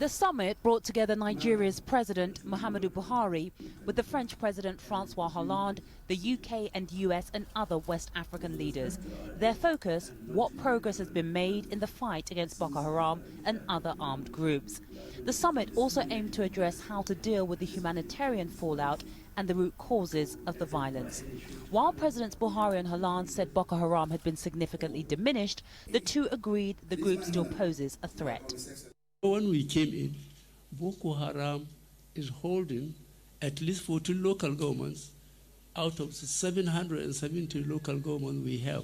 The summit brought together Nigeria's President Muhammadu Buhari with the French President François Hollande, the UK and US and other West African leaders. Their focus, what progress has been made in the fight against Boko Haram and other armed groups. The summit also aimed to address how to deal with the humanitarian fallout and the root causes of the violence. While Presidents Buhari and Hollande said Boko Haram had been significantly diminished, the two agreed the group still poses a threat. When we came in, Boko Haram is holding at least 14 local governments out of the 770 local governments we have.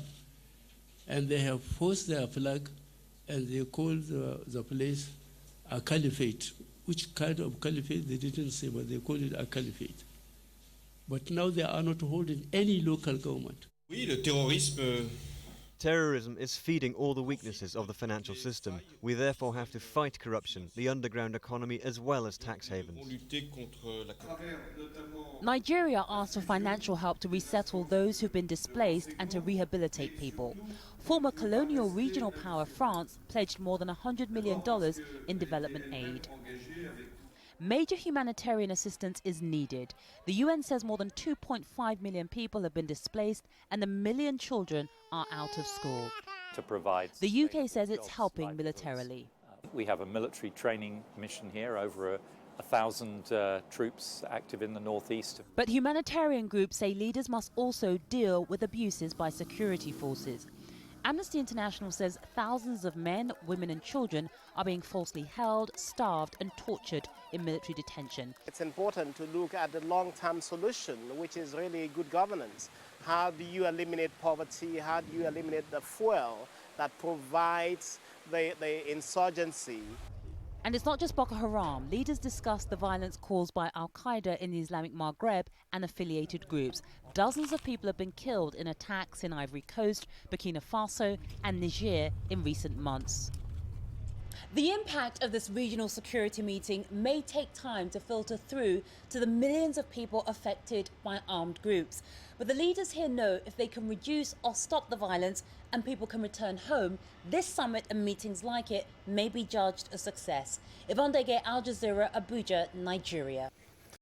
And they have forced their flag and they call the place a caliphate. Which kind of caliphate they didn't say, but they call it a caliphate. But now they are not holding any local government. Oui, le terrorisme. Terrorism is feeding all the weaknesses of the financial system. We therefore have to fight corruption, the underground economy, as well as tax havens. Nigeria asked for financial help to resettle those who've been displaced and to rehabilitate people. Former colonial regional power France pledged more than $100 million in development aid. Major humanitarian assistance is needed. The UN says more than 2.5 million people have been displaced and 1 million children are out of school. To provide the UK says it's helping militarily. We have a military training mission here, over 1,000 troops active in the northeast. But humanitarian groups say leaders must also deal with abuses by security forces. Amnesty International says thousands of men, women and children are being falsely held, starved and tortured in military detention. It's important to look at the long-term solution, which is really good governance. How do you eliminate poverty? How do you eliminate the fuel that provides the insurgency? And it's not just Boko Haram. Leaders discussed the violence caused by Al-Qaeda in the Islamic Maghreb and affiliated groups. Dozens of people have been killed in attacks in Ivory Coast, Burkina Faso and Niger in recent months. The impact of this regional security meeting may take time to filter through to the millions of people affected by armed groups. But the leaders here know if they can reduce or stop the violence and people can return home, this summit and meetings like it may be judged a success. Yvonne Ndege, Al Jazeera, Abuja, Nigeria.